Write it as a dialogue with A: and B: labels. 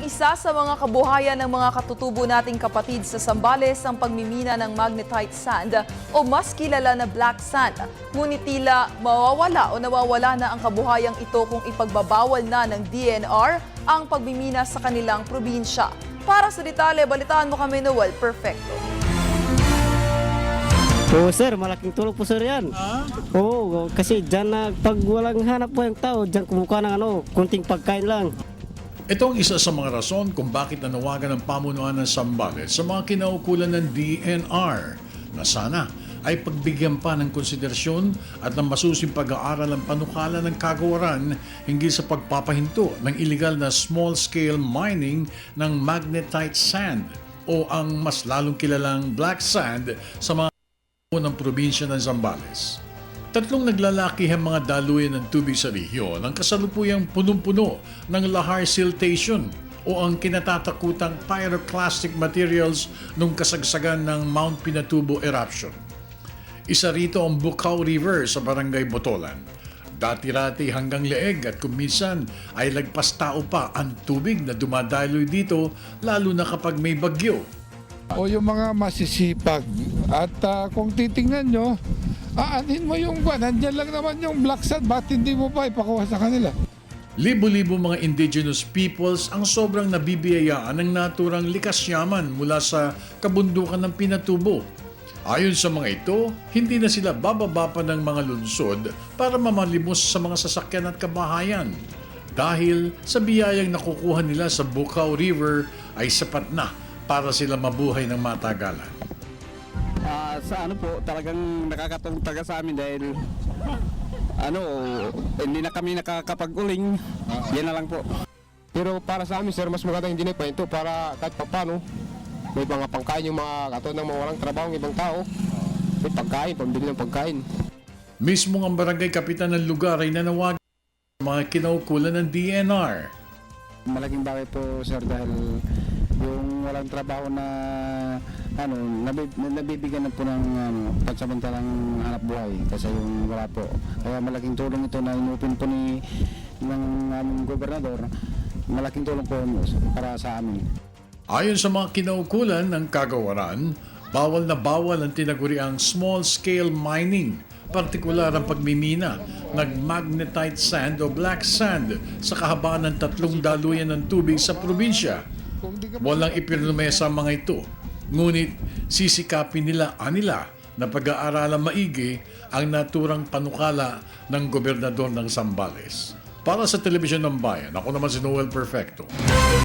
A: isa sa mga kabuhayan ng mga katutubo nating kapatid sa Zambales ang pagmimina ng magnetite sand o mas kilala na black sand. Ngunit tila mawawala o nawawala na ang kabuhayang ito kung ipagbabawal na ng DNR ang pagmimina sa kanilang probinsya. Para sa detalye, balitaan mo kami, Noel Perfecto.
B: Oo sir, malaking tulong po sir yan. Oo, kasi dyan na pag walang hanap po yung tao, dyan kumukuha ng kunting pagkain lang.
C: Ito ang isa sa mga rason kung bakit nanawagan ng pamunuan ng Zambales sa mga kinaukulan ng DNR na sana ay pagbigyan pa ng konsiderasyon at ng masusing pag-aaral ang panukala ng kagawaran hinggil sa pagpapahinto ng illegal na small-scale mining ng magnetite sand o ang mas lalong kilalang black sand sa mga ng probinsya ng Zambales. Tatlong naglalakihang mga daluyan ng tubig sa rehiyon ang kasalukuyang punong-puno ng lahar siltation o ang kinatatakutang pyroclastic materials nung kasagsagan ng Mount Pinatubo eruption. Isa rito ang Bukaw River sa Barangay Botolan. Dati-rati hanggang leeg at kuminsan ay lagpas tao pa ang tubig na dumadaloy dito lalo na kapag may bagyo.
D: O yung mga masisipag at kung titingnan nyo, aanin mo yung nandiyan lang naman yung black sand, ba't hindi mo pa ipakuha sa kanila?
C: Libo-libo mga indigenous peoples ang sobrang nabibiyayaan ng naturang likas yaman mula sa kabundukan ng Pinatubo. Ayon sa mga ito, hindi na sila bababa pa ng mga lungsod para mamalimos sa mga sasakyan at kabahayan. Dahil sa biyayang nakukuha nila sa Bukaw River ay sapat na para sila mabuhay ng matagalan.
E: Sa po, talagang nakakatulong talaga sa amin dahil hindi na kami nakakapag-uling. Yan na lang po.
F: Pero para sa amin, sir, mas maganda hindi na kwento para kahit papano may mga pangkain yung mga katulad ng mga walang trabaho ng ibang tao. May pagkain, pambili ng pagkain.
C: Mismo ang barangay kapitan ng lugar ay nanawagan sa mga kinaukulan ng DNR.
E: Malaking bagay po, sir, dahil yung walang trabaho na nabibigyan na po ng pansamantalang hanap buhay kasi yung wala po. Kaya malaking tulong ito na inupin po ng aming gobernador. Malaking tulong po para sa amin.
C: Ayon sa mga kinaukulan ng kagawaran, bawal na bawal ang tinaguriang small-scale mining, partikular ang pagmimina ng magnetite sand o black sand sa kahabaan ng 3 daluyan ng tubig sa probinsya. Walang ipinumesa ang mga ito, ngunit sisikapin nila na pag-aaralan maigi ang naturang panukala ng gobernador ng Zambales. Para sa Telebisyon ng Bayan, ako naman si Noel Perfecto.